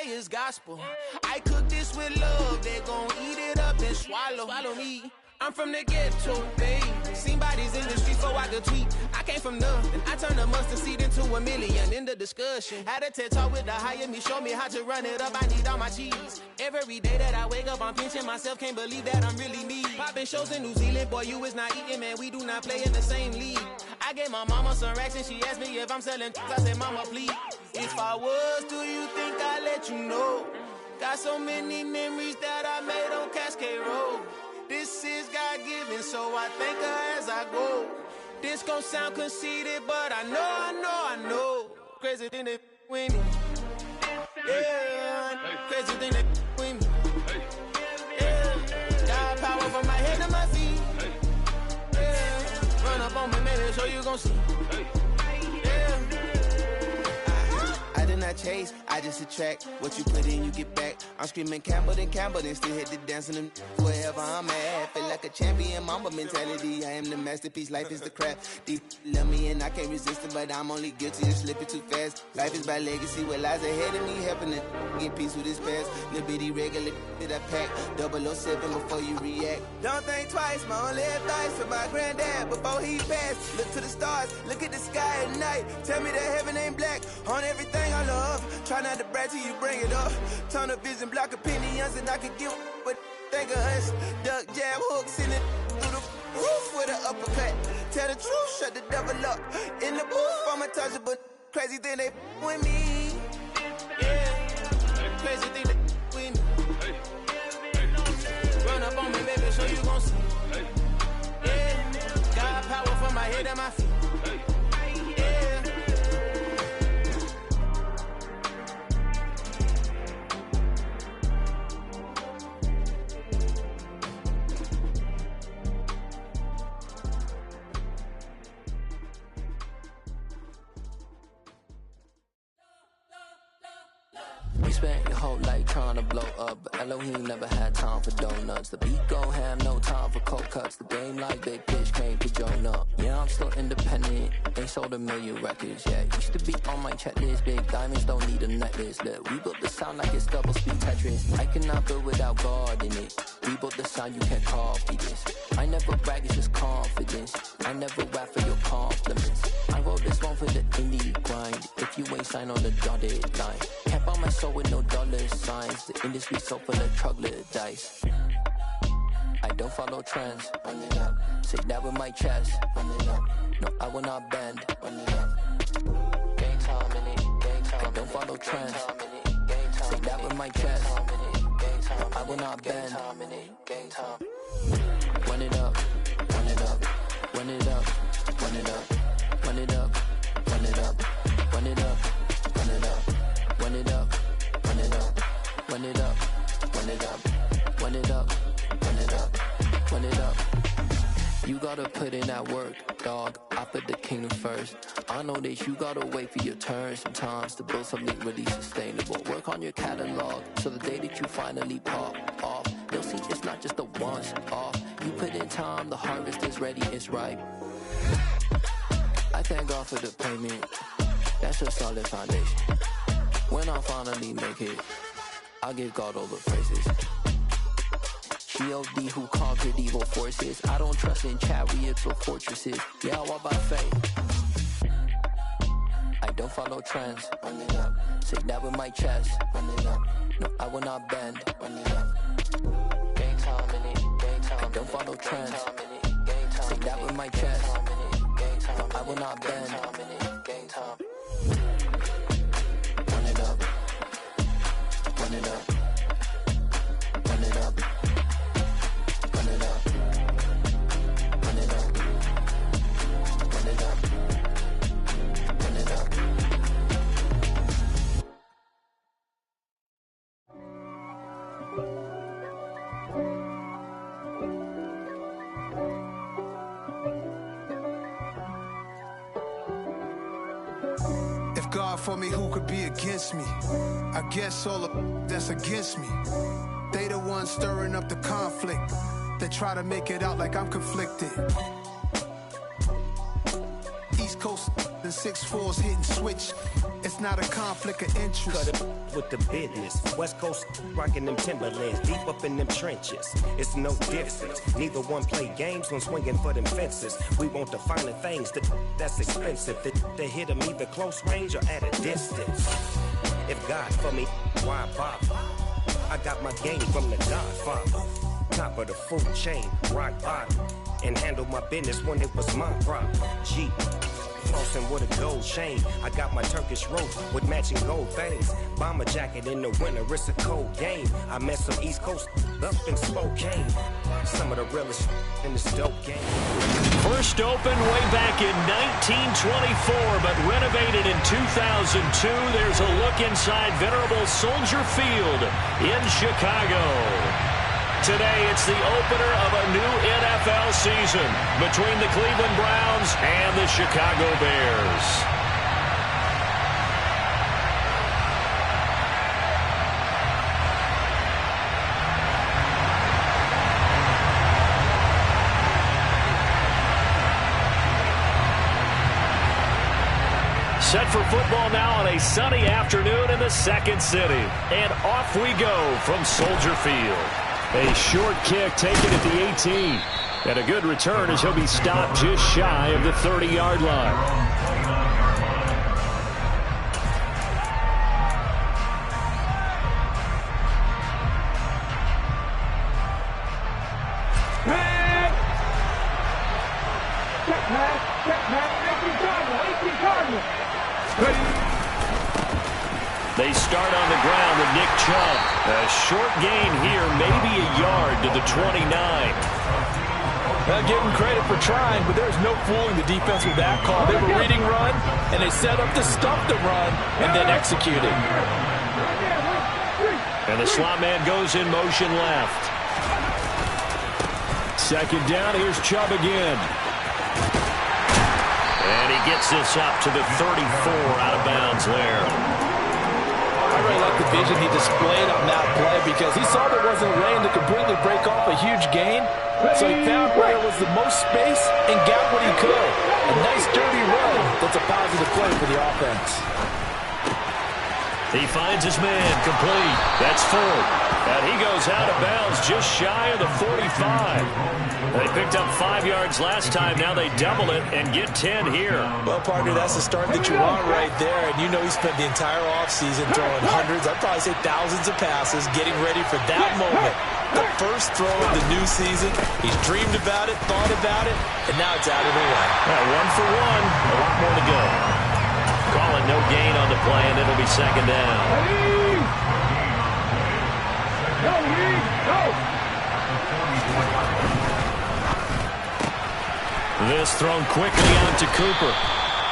say is gospel. I cook this with love, they gon' eat it up and swallow me. I'm from the ghetto, babe. Seen bodies in the streets before I could tweet. I came from nothing. I turned a mustard seed into a million. In the discussion, had a TED talk with the higher me. Show me how to run it up. I need all my cheese. Every day that I wake up, I'm pinching myself. Can't believe that I'm really me. Popping shows in New Zealand, boy, you is not eating, man. We do not play in the same league. I gave my mama some racks and she asked me if I'm selling. I said, mama, please. If I was, do you think I'd let you know? Got so many memories that I made on Cascade Road. This is God-given, so I thank her as I go. This gon' sound conceited, but I know. Crazy thing that with me. Yeah, crazy thing that with me. Yeah, got power from my head to my feet. Yeah, run up on me, maybe so you gon' see. Yeah. I did not chase, I just attract. What you put in, you get back. I'm screaming Campbell, then still hit the dance and them wherever I'm at. Feel like a champion, mamba mentality. I am the masterpiece, life is the crap. Deep love me and I can't resist it, but I'm only guilty of slipping too fast. Life is by legacy, what lies ahead of me, helping to get peace with this past. Little bitty regular that I pack, 007 before you react. Don't think twice, my only advice for my granddad before he passed. Look to the stars, look at the sky at night. Tell me that heaven ain't black on everything I love. Try not to brag till you bring it up. Tunnel vision, block opinions, and I can give what think of us. Duck jab hooks in it through the roof with an uppercut. Tell the truth, shut the devil up. In the booth, I'm untouchable. Crazy thing they with me. Yeah, crazy thing they with me. Run up on me, baby, so you gon' see. Yeah, got power from my head and my feet. Spent your whole life trying to blow up, but Elohim never had time for donuts. The beat gon' have no time for cold cuts. The game like Big Pitch came to join up. Yeah, I'm still independent, ain't sold 1 million records yet. Used to be on my checklist, big diamonds don't need a necklace. Look, we built the sound like it's double speed Tetris. I cannot build without God in it. We built the sound, you can't copy this. I never brag, it's just confidence. I never rap for your compliments. I wrote this one for the indie grind. If you ain't signed on the dotted line, can't buy my soul with no dollar signs. The industry so full of troglodytes. I don't follow trends. Run it up. Say that with my chest. Run it up. No, I will not bend. Run it up. Game time in it. Game time. I don't follow trends. Say that with my chest. No, I will not bend. Game time. Run it up. Run it up. Run it up. Run it up. Run it up. Run it up. Run it up. Run it up. Run it up. Run it up. Run it up. Run it up. Run it up. Run it up. Run it up. You gotta put in that work, dog. I put the kingdom first. I know that you gotta wait for your turn sometimes to build something really sustainable. Work on your catalog so the day that you finally pop off, they'll see it's not just a once off. You put in time, the harvest is ready, it's ripe. I thank God for the payment. That's a solid foundation. When I finally make it, I'll give God all the praises. G.O.D. who conquered evil forces. I don't trust in chariots or fortresses. Yeah, I walk by faith. I don't follow trends. Run it up. Say that with my chest. Run it up. No, I will not bend. Run it up. Game time in it. Game time. I don't follow trends. Say that with my chest. No, I will not bend. Game time. Run it up. Run it up. Run it up. Run it up. Run it up. Run it up. Run it up. If God for me, who could be against me? I guess all of that's against me. They the ones stirring up the conflict. They try to make it out like I'm conflicted. East Coast and 6'4s hitting switch. It's not a conflict of interest. Cut it with the business. West Coast rocking them Timberlands, deep up in them trenches. It's no difference. Neither one play games when swinging for them fences. We want the finer things that's expensive. They hit them either close range or at a distance. If God for me, why bother? I got my game from the Godfather. Top of the food chain, rock bottom. And handle my business when it was my problem. G. Flossing with a gold chain. I got my Turkish rope with matching gold things. Bomber jacket in the winter, it's a cold game. I met some East Coast up in Spokane. Some of the realest in this dope game. First opened way back in 1924, but renovated in 2002. There's a look inside venerable Soldier Field in Chicago. Today, it's the opener of a new NFL season between the Cleveland Browns and the Chicago Bears. Set for football now on a sunny afternoon in the second city. And off we go from Soldier Field. A short kick taken at the 18. And a good return as he'll be stopped just shy of the 30-yard line. They start on the ground with Nick Chubb. A short gain here, maybe a yard to the 29. Well, give him credit for trying, but there's no fooling the defense with that call. They were reading run, and they set up to stop the run, and then executed. And the slot man goes in motion left. Second down, here's Chubb again. And he gets this up to the 34 out of bounds there. I really like the vision he displayed on that play because he saw there wasn't a lane to completely break off a huge gain. So he found where there was the most space and got what he could. A nice dirty run that's a positive play for the offense. He finds his man complete. That's full. And he goes out of bounds just shy of the 45. They picked up 5 yards last time. Now they double it and get 10 here. Well, partner, that's the start that you want right there. And you know he spent the entire offseason throwing hundreds, I'd probably say thousands of passes, getting ready for that moment. The first throw of the new season. He's dreamed about it, thought about it, and now it's out of the way. One for one. A lot more to go. Calling no gain on the play, and it'll be second down. This thrown quickly out to Cooper.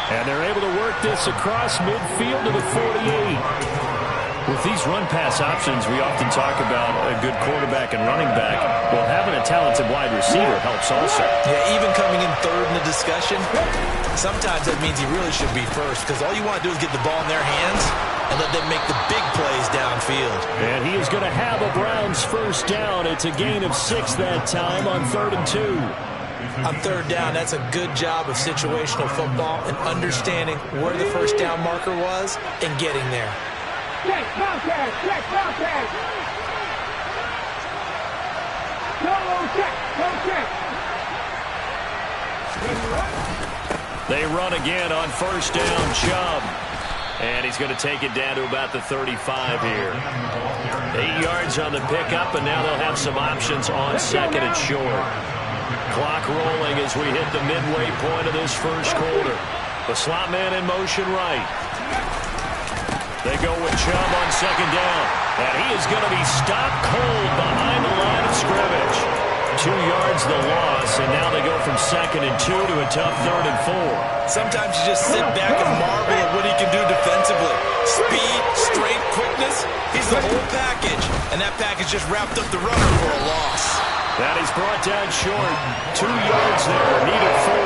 And they're able to work this across midfield to the 48. With these run-pass options, we often talk about a good quarterback and running back. Well, having a talented wide receiver helps also. Yeah, even coming in third in the discussion, sometimes that means he really should be first because all you want to do is get the ball in their hands and let them make the big plays downfield. And he is going to have a Browns first down. It's a gain of 6 that time on 3rd and 2. On third down, that's a good job of situational football and understanding where the first down marker was and getting there. Check, contact, check, contact. No check, no check. They run again on first down, Chubb. And he's going to take it down to about the 35 here. 8 yards on the pickup, and now they'll have some options on second and short. Clock rolling as we hit the midway point of this first quarter. The slot man in motion right. They go with Chubb on second down. And he is going to be stopped cold behind the line of scrimmage. 2 yards the loss, and now they go from second and 2 to a tough 3rd and 4. Sometimes you just sit back and marvel at what he can do defensively. Speed, strength, quickness. He's the whole package. And that package just wrapped up the runner for a loss. That is brought down short. 2 yards there, needed 4.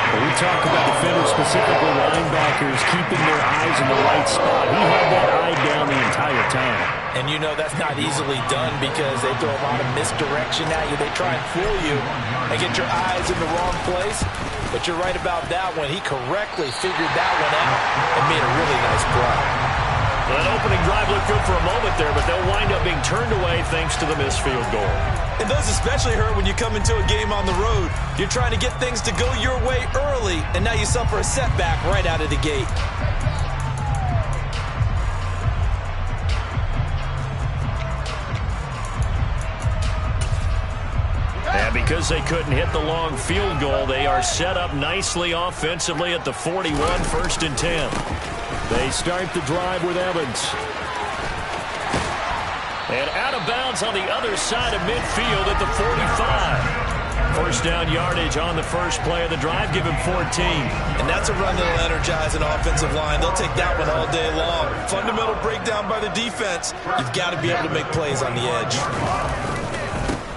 When we talk about defenders, specifically linebackers, keeping their eyes in the right spot. He had that eye down the entire time. And you know that's not easily done because they throw a lot of misdirection at you. They try and fool you and get your eyes in the wrong place. But you're right about that one. He correctly figured that one out and made a really nice play. That opening drive looked good for a moment there, but they'll wind up being turned away thanks to the missed field goal. And those especially hurt when you come into a game on the road. You're trying to get things to go your way early, and now you suffer a setback right out of the gate. And because they couldn't hit the long field goal, they are set up nicely offensively at the 41, 1st and 10. They start the drive with Evans. And out of bounds on the other side of midfield at the 45. First down yardage on the first play of the drive, give him 14. And that's a run that'll energize an offensive line. They'll take that one all day long. Fundamental breakdown by the defense. You've got to be able to make plays on the edge.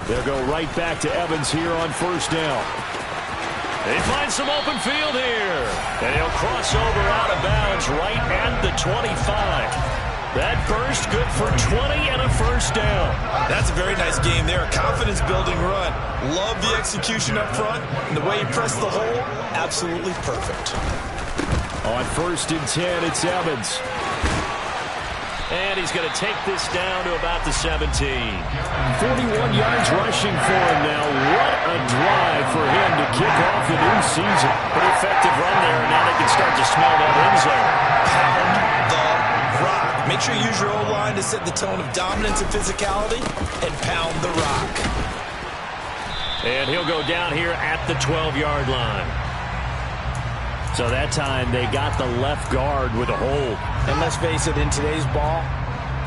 They'll go right back to Evans here on first down. They find some open field here. And he'll cross over out of bounds right at the 25. That burst good for 20 and a first down. That's a very nice game there. A confidence-building run. Love the execution up front. And the way he pressed the hole, absolutely perfect. On 1st and 10, it's Evans. And he's going to take this down to about the 17. 41 yards rushing for him now. What a drive for him to kick off the new season. Pretty effective run there, and now they can start to smell that end zone. Pound the rock. Make sure you use your O-line to set the tone of dominance and physicality, and pound the rock. And he'll go down here at the 12-yard line. So that time they got the left guard with a hold. And let's face it, in today's ball,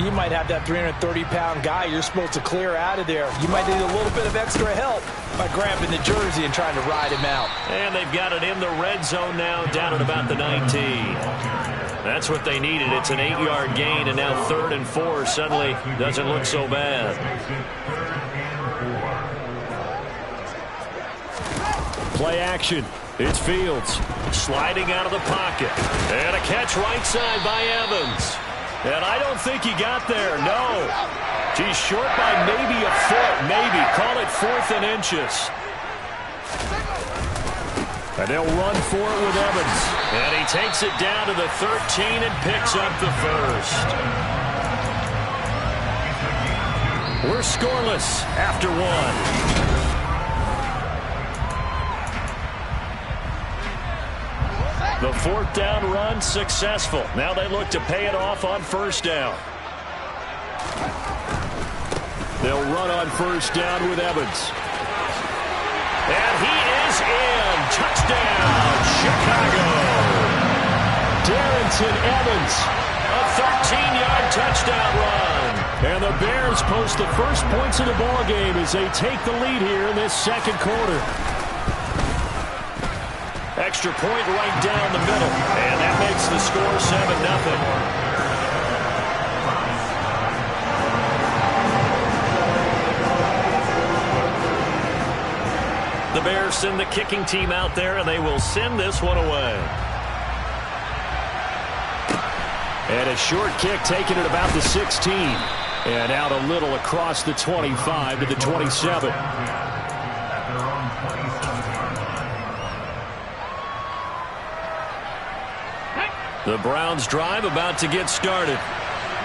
you might have that 330-pound guy you're supposed to clear out of there. You might need a little bit of extra help by grabbing the jersey and trying to ride him out. And they've got it in the red zone now, down at about the 19. That's what they needed. It's an 8-yard gain, and now 3rd and 4 suddenly doesn't look so bad. Play action. It's Fields sliding out of the pocket. And a catch right side by Evans. And I don't think he got there. No. He's short by maybe a foot. Maybe. Call it 4th and inches. And they'll run for it with Evans. And he takes it down to the 13 and picks up the first. We're scoreless after one. The 4th down run successful. Now they look to pay it off on first down. They'll run on first down with Evans. And he is in. Touchdown, Chicago. Darrynton Evans, a 13-yard touchdown run. And the Bears post the first points of the ballgame as they take the lead here in this second quarter. Extra point right down the middle. And that makes the score 7-0. The Bears send the kicking team out there, and they will send this one away. And a short kick taken at about the 16. And out a little across the 25 to the 27. The Browns drive about to get started.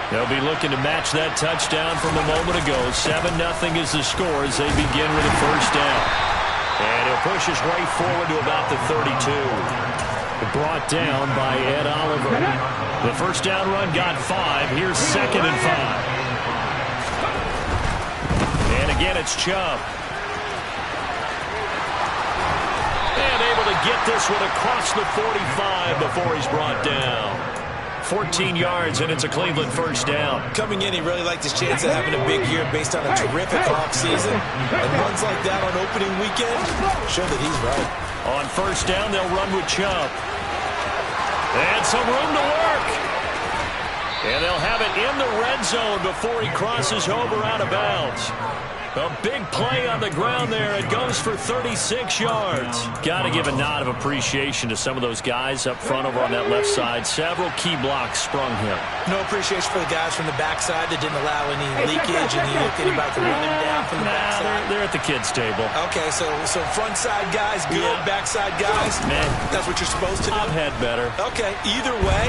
They'll be looking to match that touchdown from a moment ago. 7-0 is the score as they begin with a first down. And he'll push his way forward to about the 32. Brought down by Ed Oliver. The first down run got 5. Here's 2nd and 5. And again, it's Chubb. Able to get this one across the 45 before he's brought down. 14 yards, and it's a Cleveland first down. Coming in, he really liked his chance of having a big year based on a terrific offseason. And runs like that on opening weekend show that he's right. On first down, they'll run with Chubb. And some room to work. And they'll have it in the red zone before he crosses over out of bounds. A big play on the ground there. It goes for 36 yards. Got to give a nod of appreciation to some of those guys up front over on that left side. Several key blocks sprung him. No appreciation for the guys from the backside that didn't allow any leakage and anybody to run him down from the backside. They're at the kids' table. Okay, so front side guys good, backside guys, man, that's what you're supposed to do? I've had better. Okay, either way,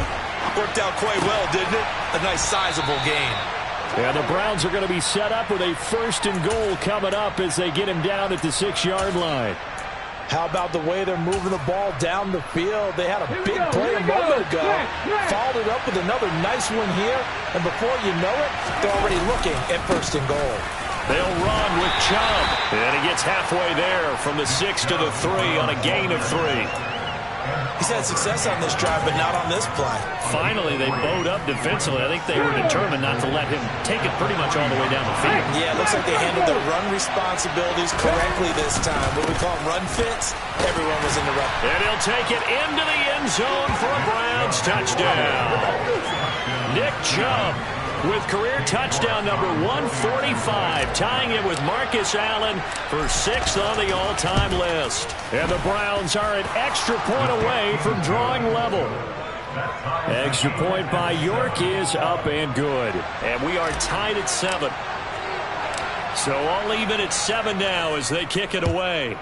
worked out quite well, didn't it? A nice sizable gain. Yeah, the Browns are going to be set up with a 1st and goal coming up as they get him down at the 6-yard line. How about the way they're moving the ball down the field? They had a big play a moment ago. Followed it up with another nice one here. And before you know it, they're already looking at 1st and goal. They'll run with Chubb. And he gets halfway there from the 6 to the 3 on a gain of 3. He's had success on this drive, but not on this play. Finally, they bowed up defensively. I think they were determined not to let him take it pretty much all the way down the field. Yeah, it looks like they handled their run responsibilities correctly this time. What we call run fits, everyone was in the run. And he'll take it into the end zone for a Browns touchdown. Nick Chubb with career touchdown number 145, tying it with Marcus Allen for 6th on the all-time list. And the Browns are an extra point away from drawing level. Extra point by York is up and good. And we are tied at 7. So all even at 7 now as they kick it away.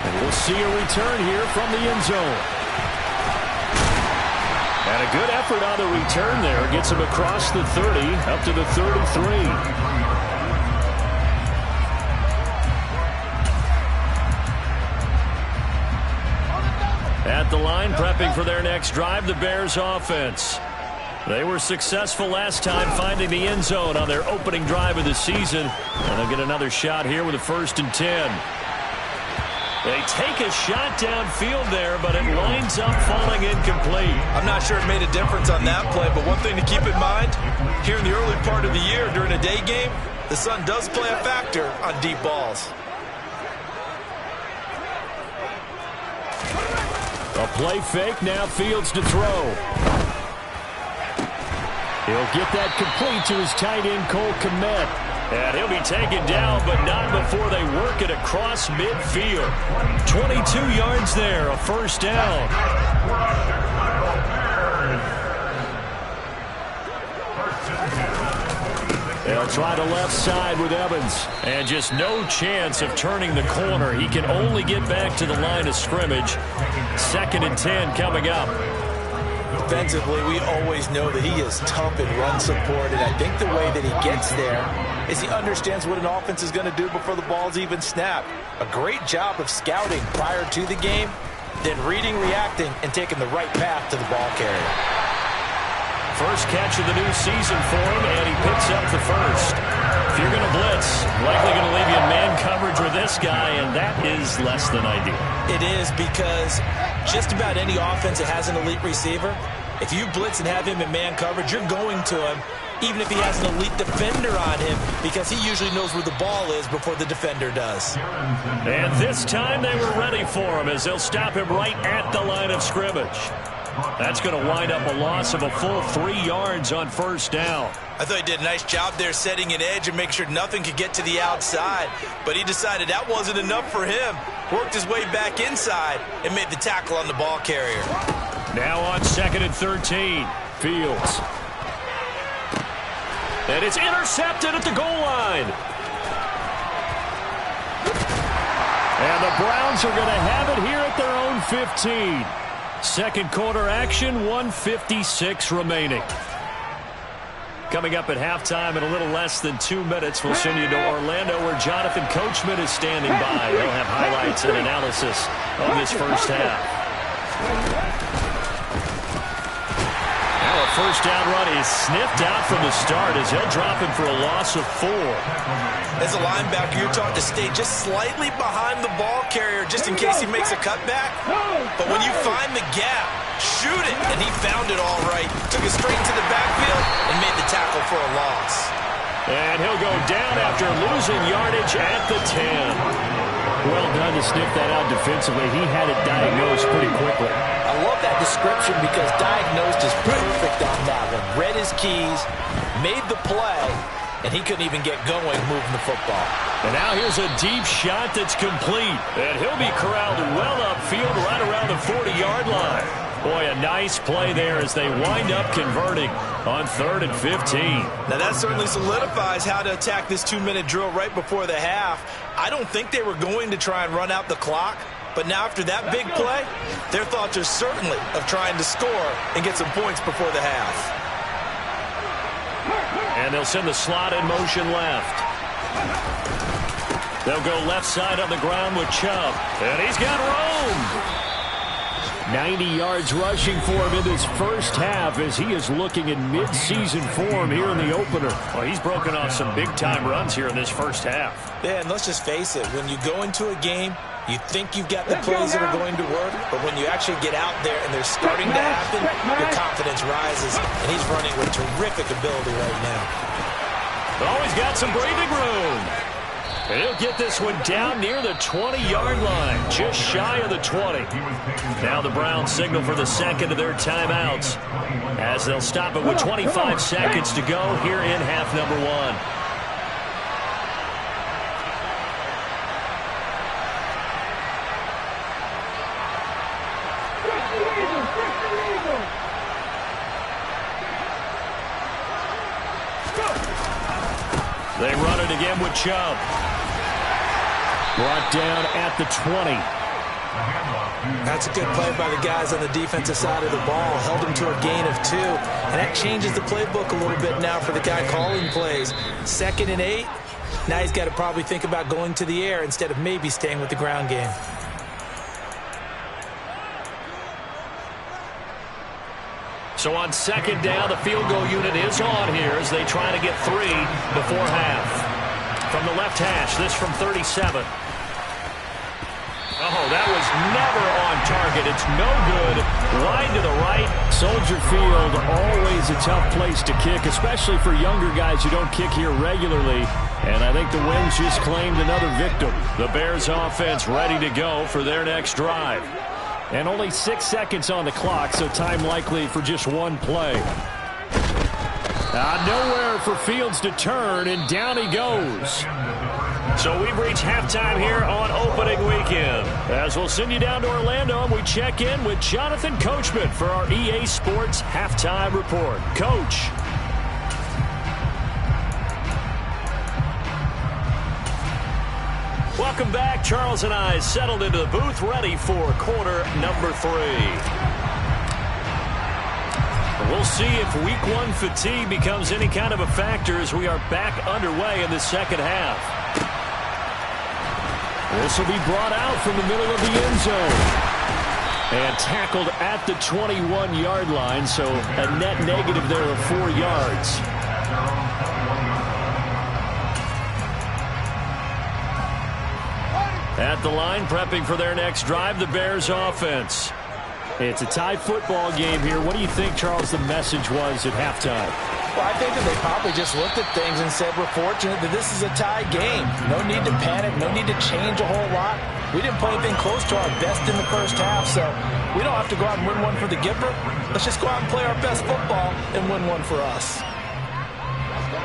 And we'll see a return here from the end zone. And a good effort on the return there. Gets him across the 30, up to the 33. At the line, prepping for their next drive, the Bears offense. They were successful last time finding the end zone on their opening drive of the season. And they'll get another shot here with a 1st and 10. They take a shot downfield there, but it winds up falling incomplete. I'm not sure it made a difference on that play, but one thing to keep in mind, here in the early part of the year during a day game, the sun does play a factor on deep balls. A play fake, now Fields to throw. He'll get that complete to his tight end, Cole Kmet. And he'll be taken down, but not before they work it across midfield. 22 yards there, a 1st down. They'll try the left side with Evans. And just no chance of turning the corner. He can only get back to the line of scrimmage. 2nd and 10 coming up. Defensively, we always know that he is tough in run support, and I think the way that he gets there is he understands what an offense is going to do before the ball's even snapped. A great job of scouting prior to the game, then reading, reacting, and taking the right path to the ball carrier. First catch of the new season for him, and he picks up the 1st. If you're going to blitz, likely going to leave you in man coverage with this guy, and that is less than ideal. It is, because just about any offense that has an elite receiver, if you blitz and have him in man coverage, you're going to him, even if he has an elite defender on him, because he usually knows where the ball is before the defender does. And this time they were ready for him as they'll stop him right at the line of scrimmage. That's going to wind up a loss of a full 3 yards on 1st down. I thought he did a nice job there setting an edge and making sure nothing could get to the outside. But he decided that wasn't enough for him. Worked his way back inside and made the tackle on the ball carrier. Now on 2nd and 13. Fields. And it's intercepted at the goal line. And the Browns are going to have it here at their own 15. 2nd quarter action, 1:56 remaining. Coming up at halftime in a little less than 2 minutes, we'll send you to Orlando where Jonathan Coachman is standing by. He'll have highlights and analysis of this first half. Now a 1st down run is sniffed out from the start as he'll drop him for a loss of 4. As a linebacker, you're taught to stay just slightly behind the ball carrier just in case he makes a cutback. But when you find the gap, shoot it. And he found it all right. Took it straight to the backfield and made the tackle for a loss. And he'll go down after losing yardage at the 10. Well done to sniff that out defensively. He had it diagnosed pretty quickly. I love that description because diagnosed is perfect on that one. Read his keys, made the play, and he couldn't even get going moving the football. And now here's a deep shot that's complete. And he'll be corralled well upfield right around the 40-yard line. Boy, a nice play there as they wind up converting on 3rd and 15. Now that certainly solidifies how to attack this 2-minute drill right before the half. I don't think they were going to try and run out the clock, but now after that big play, their thoughts are certainly of trying to score and get some points before the half. And they'll send the slot in motion left. They'll go left side on the ground with Chubb. And he's got room. 90 yards rushing for him in this first half as he is looking in mid-season form here in the opener. Well, he's broken off some big-time runs here in this first half. Yeah, and let's just face it. When you go into a game, you think you've got the plays that are going to work, but when you actually get out there and they're starting to happen, your confidence rises, and he's running with terrific ability right now. Oh, he's got some breathing room. And he'll get this one down near the 20-yard line, just shy of the 20. Now the Browns signal for the second of their timeouts as they'll stop it with 25 seconds to go here in half number 1. They run it again with Chubb. Brought down at the 20. That's a good play by the guys on the defensive side of the ball. Held him to a gain of 2. And that changes the playbook a little bit now for the guy calling plays. 2nd and 8. Now he's got to probably think about going to the air instead of maybe staying with the ground game. So on 2nd down, the field goal unit is on here as they try to get 3 before half. From the left hash, this from 37. Oh, that was never on target. It's no good. Wide to the right. Soldier Field, always a tough place to kick, especially for younger guys who don't kick here regularly. And I think the Winds just claimed another victim. The Bears offense ready to go for their next drive. And only 6 seconds on the clock, so time likely for just one play. Nowhere for Fields to turn, and down he goes. So we've reached halftime here on opening weekend. As we'll send you down to Orlando, and we check in with Jonathan Coachman for our EA Sports Halftime Report. Coach. Welcome back. Charles and I settled into the booth, ready for quarter number 3. We'll see if week 1 fatigue becomes any kind of a factor as we are back underway in the second half. This will be brought out from the middle of the end zone. And tackled at the 21-yard line, so a net negative there of 4 yards. At the line, prepping for their next drive, the Bears offense. It's a tie football game here. What do you think, Charles, the message was at halftime? Well, I think that they probably just looked at things and said, we're fortunate that this is a tie game. No need to panic, no need to change a whole lot. We didn't play anything close to our best in the first half, so we don't have to go out and win one for the giver. Let's just go out and play our best football and win one for us.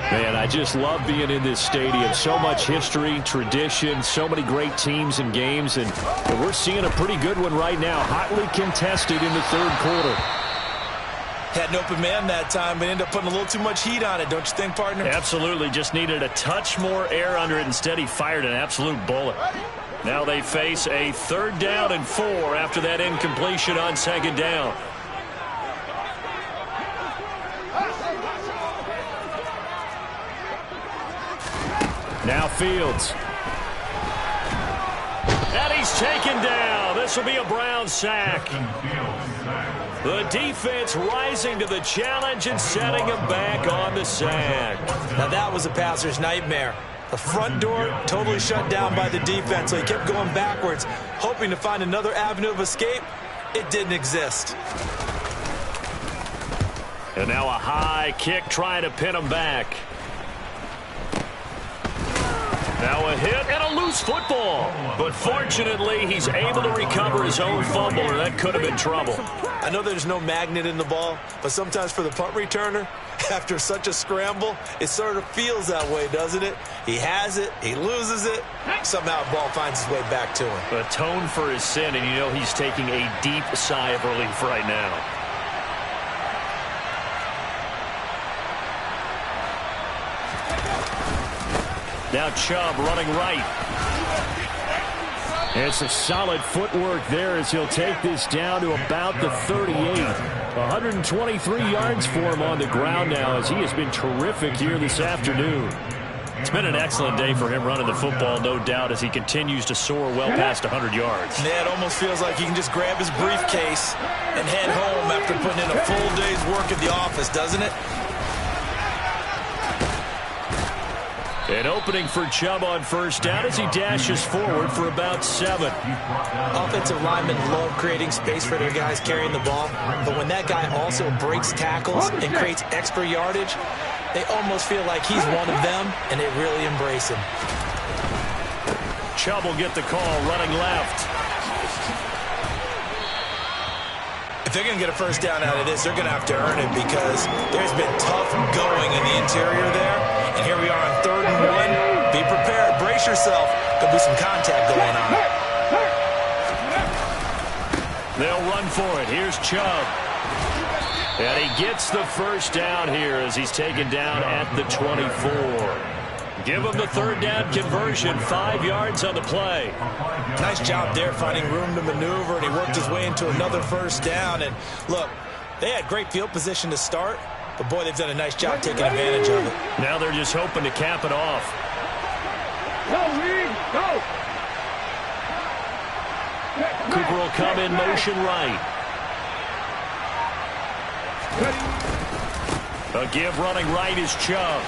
Man, I just love being in this stadium. So much history, tradition, so many great teams and games, and we're seeing a pretty good one right now. Hotly contested in the third quarter. Had an open man that time, but ended up putting a little too much heat on it, don't you think, partner? Absolutely. Just needed a touch more air under it. Instead, he fired an absolute bullet. Now they face a 3rd down and 4 after that incompletion on 2nd down. Now Fields. And he's taken down. This will be a Brown sack. The defense rising to the challenge and setting him back on the sack. Now that was a passer's nightmare. The front door totally shut down by the defense, so he kept going backwards, hoping to find another avenue of escape. It didn't exist. And now a high kick trying to pin him back. Now a hit and a loose football. But fortunately, he's able to recover his own fumble, or that could have been trouble. I know there's no magnet in the ball, but sometimes for the punt returner, after such a scramble, it sort of feels that way, doesn't it? He has it, he loses it, somehow the ball finds its way back to him. Atone for his sin, and you know he's taking a deep sigh of relief right now. Now Chubb running right. It's a solid footwork there as he'll take this down to about the 38. 123 yards for him on the ground now as he has been terrific here this afternoon. It's been an excellent day for him running the football, no doubt, as he continues to soar well past 100 yards. Yeah, it almost feels like he can just grab his briefcase and head home after putting in a full day's work at the office, doesn't it? An opening for Chubb on first down as he dashes forward for about 7. Offensive linemen love creating space for their guys carrying the ball, but when that guy also breaks tackles and creates extra yardage, they almost feel like he's one of them, and they really embrace him. Chubb will get the call running left. If they're going to get a first down out of this, they're going to have to earn it because there's been tough going in the interior there. And here we are on 3rd and 1. Be prepared. Brace yourself. There'll be some contact going on. They'll run for it. Here's Chubb. And he gets the first down here as he's taken down at the 24. Give him the 3rd down conversion. 5 yards on the play. Nice job there finding room to maneuver, and he worked his way into another first down. And look, they had great field position to start, but boy, they've done a nice job taking advantage of it. Now they're just hoping to cap it off. Go, Reed, go! Cooper will come in motion right. A give running right is Chubb.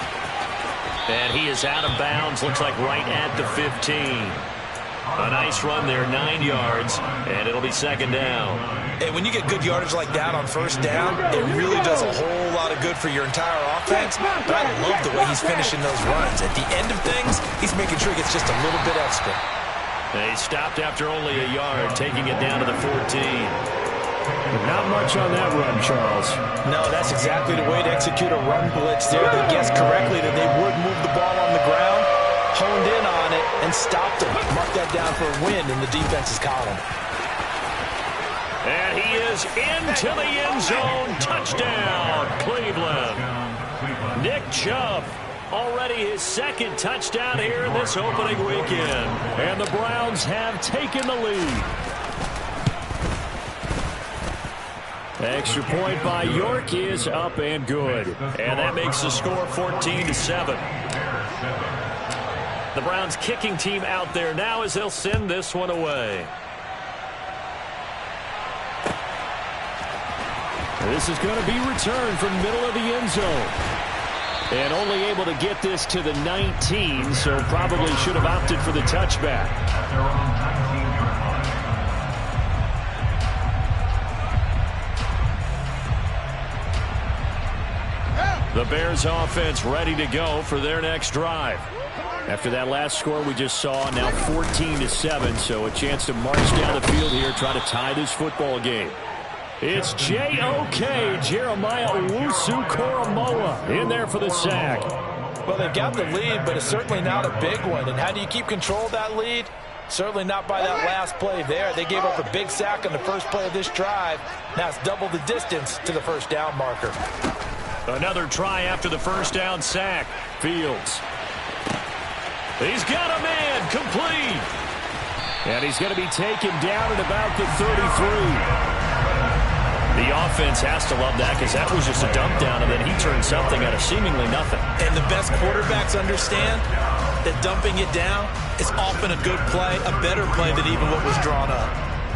And he is out of bounds, looks like right at the 15. A nice run there, 9 yards, and it'll be 2nd down. And when you get good yardage like that on first down, it really does a whole lot of good for your entire offense. But I love the way he's finishing those runs. At the end of things, he's making sure he gets just a little bit extra. They stopped after only a yard, taking it down to the 14. Not much on that run, Charles. No, that's exactly the way to execute a run blitz there. They guessed correctly that they would move the ball on the ground, honed in on it, and stopped it. Mark that down for a win in the defense's column. And he is into the end zone. Touchdown, Cleveland. Nick Chubb, already his 2nd touchdown here in this opening weekend. And the Browns have taken the lead. Extra point by York is up and good. And that makes the score 14-7. The Browns kicking team out there now as they'll send this one away. This is going to be returned from middle of the end zone. And only able to get this to the 19, so probably should have opted for the touchback. The Bears offense ready to go for their next drive. After that last score we just saw, now 14-7, so a chance to march down the field here, try to tie this football game. It's J.O.K. Jeremiah Owusu-Koramoah in there for the sack. Well, they've got the lead, but it's certainly not a big one. And how do you keep control of that lead? Certainly not by that last play there. They gave up a big sack on the first play of this drive. Now it's double the distance to the first down marker. Another try after the first down sack. Fields. He's got a man, complete. And he's going to be taken down at about the 33. The offense has to love that because that was just a dump down, and then he turned something out of seemingly nothing. And the best quarterbacks understand that dumping it down is often a good play, a better play than even what was drawn up.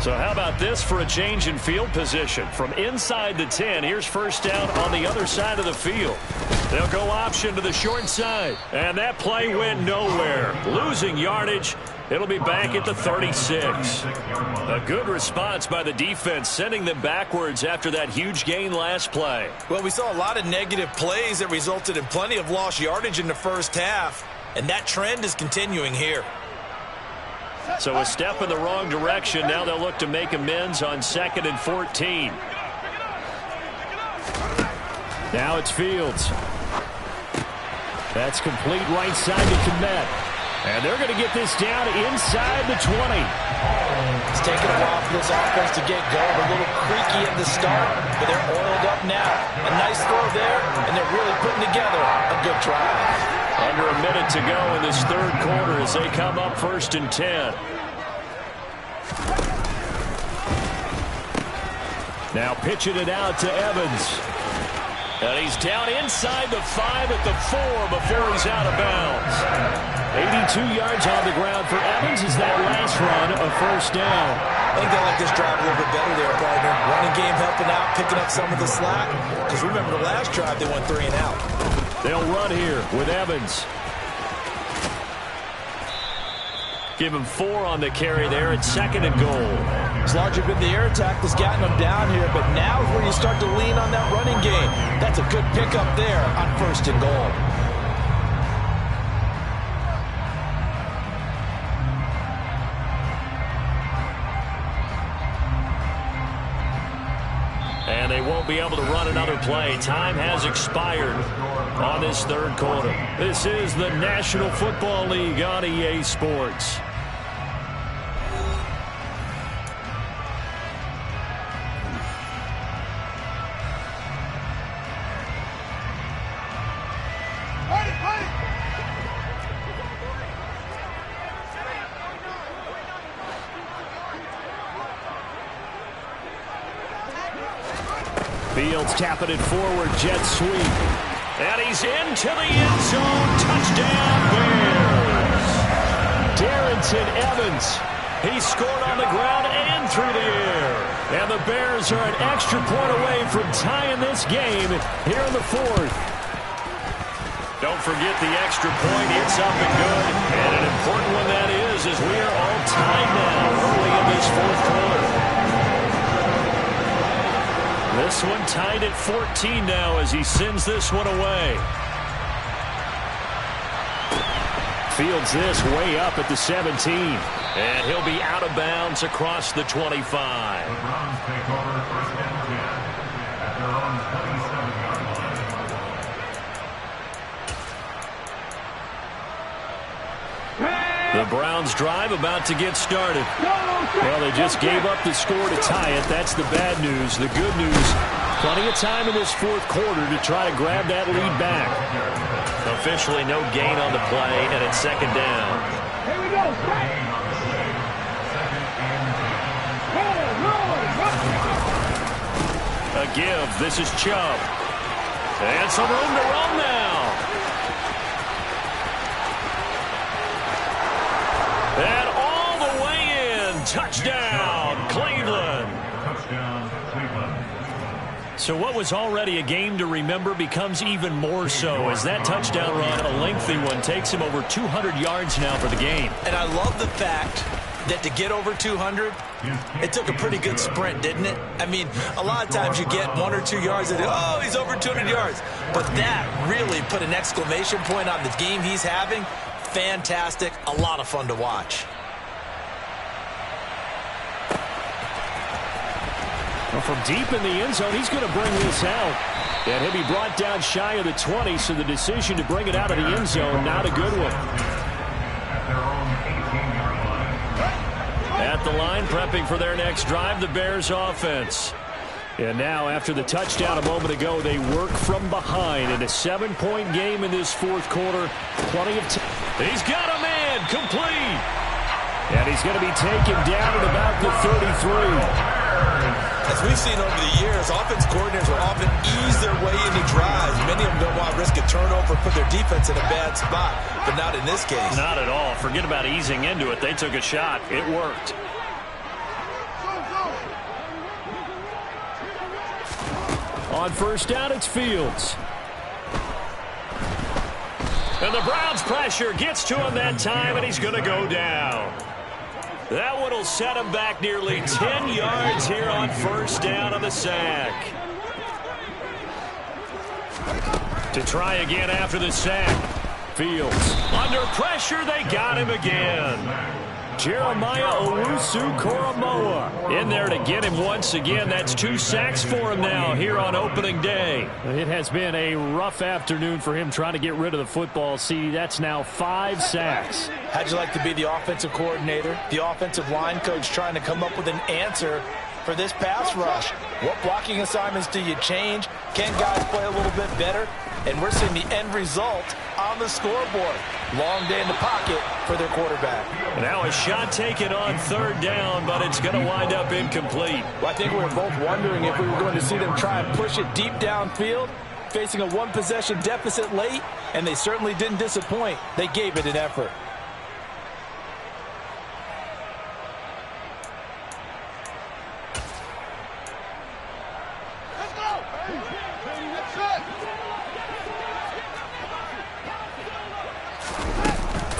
So how about this for a change in field position? From inside the 10, here's first down on the other side of the field. They'll go option to the short side. And that play went nowhere. Losing yardage. It'll be back at the 36. A good response by the defense, sending them backwards after that huge gain last play. Well, we saw a lot of negative plays that resulted in plenty of lost yardage in the first half. and that trend is continuing here. So a step in the wrong direction. Now they'll look to make amends on 2nd and 14. Now it's Fields. That's complete right side to Kmet. And they're going to get this down inside the 20. It's taken a while for this offense to get going. A little creaky at the start, but they're oiled up now. A nice throw there, and they're really putting together a good drive. Under a minute to go in this third quarter as they come up 1st and 10. Now pitching it out to Evans. And he's down inside the 5 at the 4 before he's out of bounds. 82 yards on the ground for Evans as that last run a first down. I think they like this drive a little bit better there, partner. Running game helping out, picking up some of the slack. Because remember the last drive, they went 3 and out. They'll run here with Evans. Give him 4 on the carry there at 2nd and goal. It's largely been the air attack that's gotten them down here, but now is where you start to lean on that running game. That's a good pickup there on 1st and goal. And they won't be able to run another play. Time has expired on this third quarter. This is the National Football League on EA Sports. Fields tapping it forward, jet sweep. And he's into the end zone. Touchdown, Bears. Darrynton Evans. He scored on the ground and through the air. And the Bears are an extra point away from tying this game here in the 4th. Don't forget the extra point. It's up and good. And an important one that is, as we are all tied now early in this 4th quarter. This one tied at 14 now as he sends this one away. Fields this way up at the 17. And he'll be out of bounds across the 25. The Browns take over 1st and 10 at their own 27-yard line. The Browns drive about to get started. Well, they just gave up the score to tie it. That's the bad news. The good news, plenty of time in this 4th quarter to try to grab that lead back. Officially no gain on the play, and it's 2nd down. Here we go. A give. This is Chubb. And some room to run now. And all the way in. Touchdown, Cleveland. Touchdown, Cleveland. So what was already a game to remember becomes even more so as that touchdown run, a lengthy one, takes him over 200 yards now for the game. And I love the fact that to get over 200, it took a pretty good sprint, didn't it? I mean, a lot of times you get 1 or 2 yards and, oh, he's over 200 yards. But that really put an exclamation point on the game he's having. Fantastic. A lot of fun to watch. Well, from deep in the end zone, he's going to bring this out. And he'll be brought down shy of the 20, so the decision to bring it out of the end zone, not a good one. At their own 18-yard line. At the line, prepping for their next drive, the Bears offense. And now, after the touchdown a moment ago, they work from behind in a 7-point game in this 4th quarter. Plenty of time. He's got a man, complete. And he's going to be taken down at about the 33. As we've seen over the years, offense coordinators will often ease their way into drives. Many of them don't want to risk a turnover, put their defense in a bad spot, but not in this case. Not at all. Forget about easing into it. They took a shot. It worked. On 1st down, it's Fields. And the Browns' pressure gets to him that time, and he's going to go down. That one will set him back nearly 10 yards here on 1st down on the sack. To try again after the sack. Fields. Under pressure, they got him again. Jeremiah Owusu-Koramoah in there to get him once again. That's 2 sacks for him now here on opening day. It has been a rough afternoon for him trying to get rid of the football. See, that's now 5 sacks. How'd you like to be the offensive coordinator, the offensive line coach trying to come up with an answer for this pass rush? What blocking assignments do you change? Can guys play a little bit better? And we're seeing the end result on the scoreboard. Long day in the pocket for their quarterback. Now a shot taken on 3rd down, but it's going to wind up incomplete. Well, I think we were both wondering if we were going to see them try and push it deep downfield, facing a 1-possession deficit late, and they certainly didn't disappoint. They gave it an effort.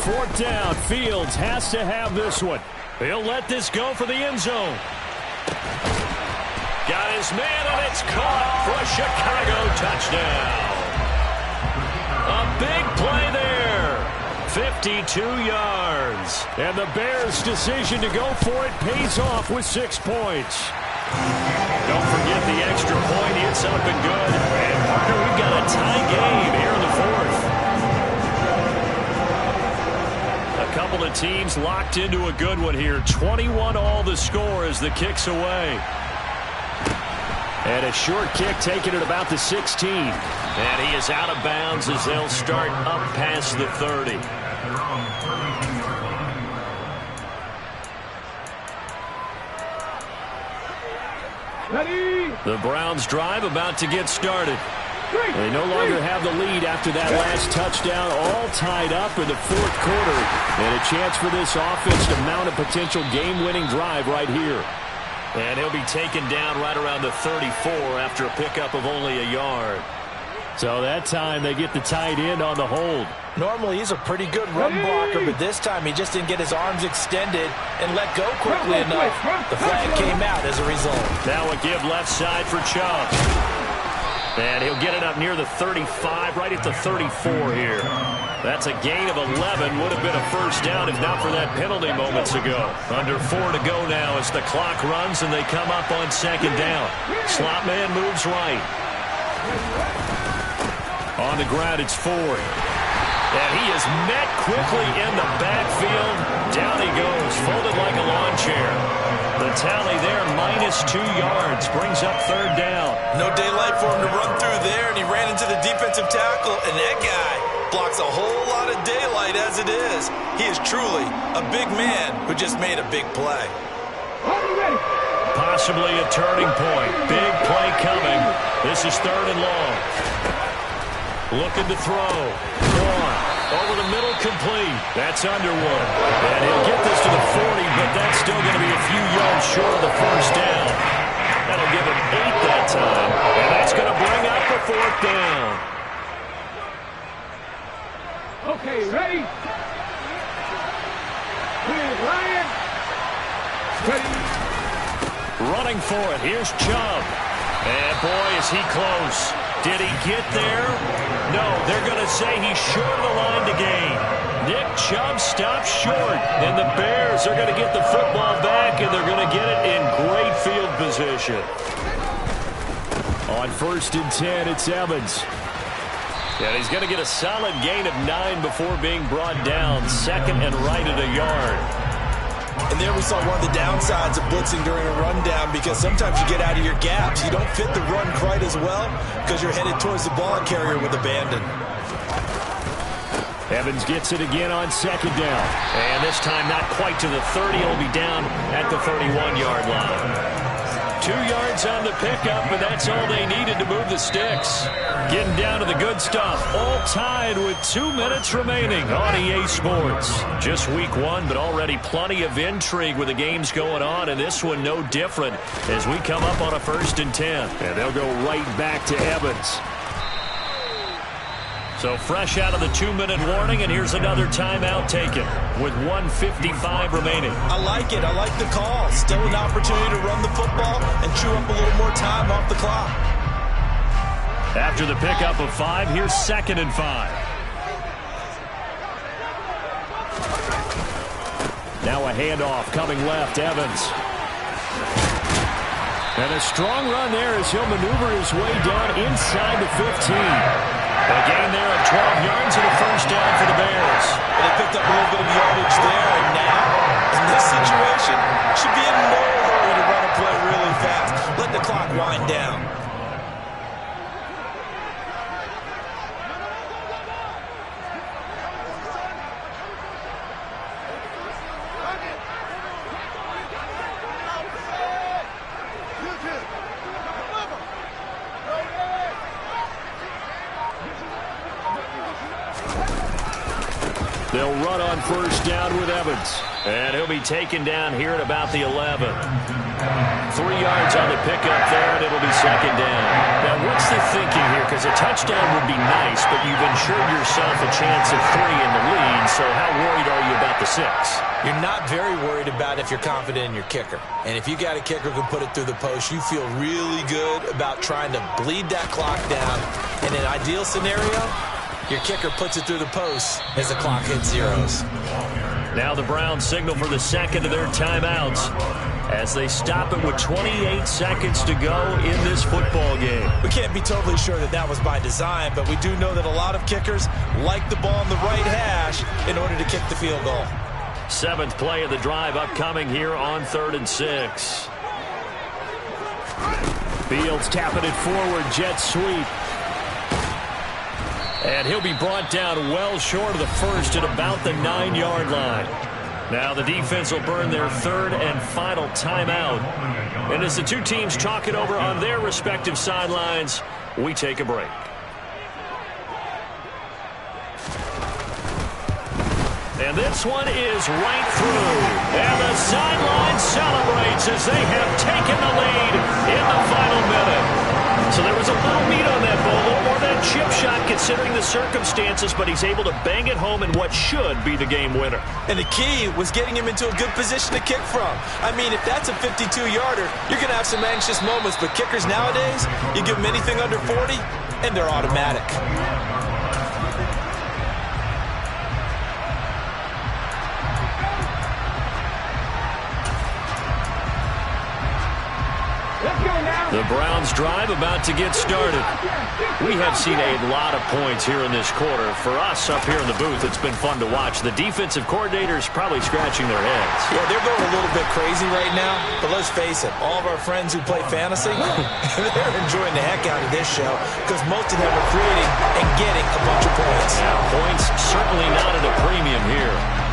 Fourth down. Fields has to have this one. He'll let this go for the end zone. Got his man, and it's caught for a Chicago touchdown. A big play there. 52 yards. And the Bears' decision to go for it pays off with 6 points. Don't forget the extra point. It's up and good. And, partner, we've got a tie game here in the 4th. A couple of teams locked into a good one here. 21-all the score as the kick's away. And a short kick taken at about the 16. And he is out of bounds as they'll start up past the 30. The Browns drive about to get started. They no longer have the lead after that last touchdown, all tied up in the 4th quarter. And a chance for this offense to mount a potential game-winning drive right here. And he'll be taken down right around the 34 after a pickup of only a yard. So that time they get the tight end on the hold. Normally he's a pretty good run blocker, but this time he just didn't get his arms extended and let go quickly enough. The flag came out as a result. Now a give left side for Chubb. And he'll get it up near the 35, right at the 34 here. That's a gain of 11. Would have been a first down if not for that penalty moments ago. Under 4 to go now as the clock runs and they come up on 2nd down. Slot man moves right. On the ground, it's Ford. And he is met quickly in the backfield. Down he goes, folded like a lawn chair. The tally there, -2 yards, brings up 3rd down. No daylight for him to run through there, and he ran into the defensive tackle, and that guy blocks a whole lot of daylight as it is. He is truly a big man who just made a big play. Possibly a turning point. Big play coming. This is 3rd and long. Looking to throw. One. Over the middle, complete. That's Underwood. And he'll get this to the 40, but that's still going to be a few yards short of the first down. That'll give him 8 that time. And that's going to bring up the 4th down. Okay, ready? Ryan. Ready. Running for it. Here's Chubb. And boy, is he close. Did he get there? No, they're going to say he's short of the line to gain. Nick Chubb stops short, and the Bears are going to get the football back, and they're going to get it in great field position. On 1st and 10, it's Evans. And he's going to get a solid gain of 9 before being brought down. 2nd and right at a yard. And there we saw one of the downsides of blitzing during a rundown, because sometimes you get out of your gaps. You don't fit the run quite as well because you're headed towards the ball carrier with abandon. Evans gets it again on 2nd down. And this time not quite to the 30. He'll be down at the 31-yard line. 2 yards on the pickup, and that's all they needed to move the sticks. Getting down to the good stuff. All tied with 2 minutes remaining on EA Sports. Just week 1, but already plenty of intrigue with the games going on, and this one no different as we come up on a 1st and 10. And they'll go right back to Evans. So fresh out of the 2-minute warning, and here's another timeout taken with 1:55 remaining. I like it. I like the call. Still an opportunity to run the football and chew up a little more time off the clock. After the pickup of 5, here's 2nd and 5. Now a handoff coming left, Evans. And a strong run there as he'll maneuver his way down inside the 15. A gain there of 12 yards and a first down for the Bears. And they picked up a little bit of yardage there, and now, in this situation, should be in no hurry to run a play really fast. Let the clock wind down. They'll run on first down with Evans. And he'll be taken down here at about the 11. 3 yards on the pickup there, and it'll be second down. Now, what's the thinking here? Because a touchdown would be nice, but you've ensured yourself a chance of 3 in the lead, so how worried are you about the 6? You're not very worried about if you're confident in your kicker. And if you got a kicker who can put it through the post, you feel really good about trying to bleed that clock down. In an ideal scenario, your kicker puts it through the post as the clock hits zeros. Now the Browns signal for the second of their timeouts as they stop it with 28 seconds to go in this football game. We can't be totally sure that that was by design, but we do know that a lot of kickers like the ball on the right hash in order to kick the field goal. 7th play of the drive upcoming here on 3rd and 6. Fields tapping it forward, jet sweep. And he'll be brought down well short of the first at about the 9-yard line. Now the defense will burn their 3rd and final timeout. And as the two teams talk it over on their respective sidelines, we take a break. And this one is right through. And the sideline celebrates as they have taken the lead in the final minute. So there was a little meat on that ball, a little more than a chip shot considering the circumstances, but he's able to bang it home in what should be the game winner. And the key was getting him into a good position to kick from. I mean, if that's a 52-yarder, you're going to have some anxious moments, but kickers nowadays, you give them anything under 40, and they're automatic. The Browns drive about to get started. We have seen a lot of points here in this quarter. For us up here in the booth, it's been fun to watch. The defensive coordinators probably scratching their heads. Yeah, they're going a little bit crazy right now, but let's face it, all of our friends who play fantasy, they're enjoying the heck out of this show because most of them are creating and getting a bunch of points. Yeah, points certainly not at a premium here.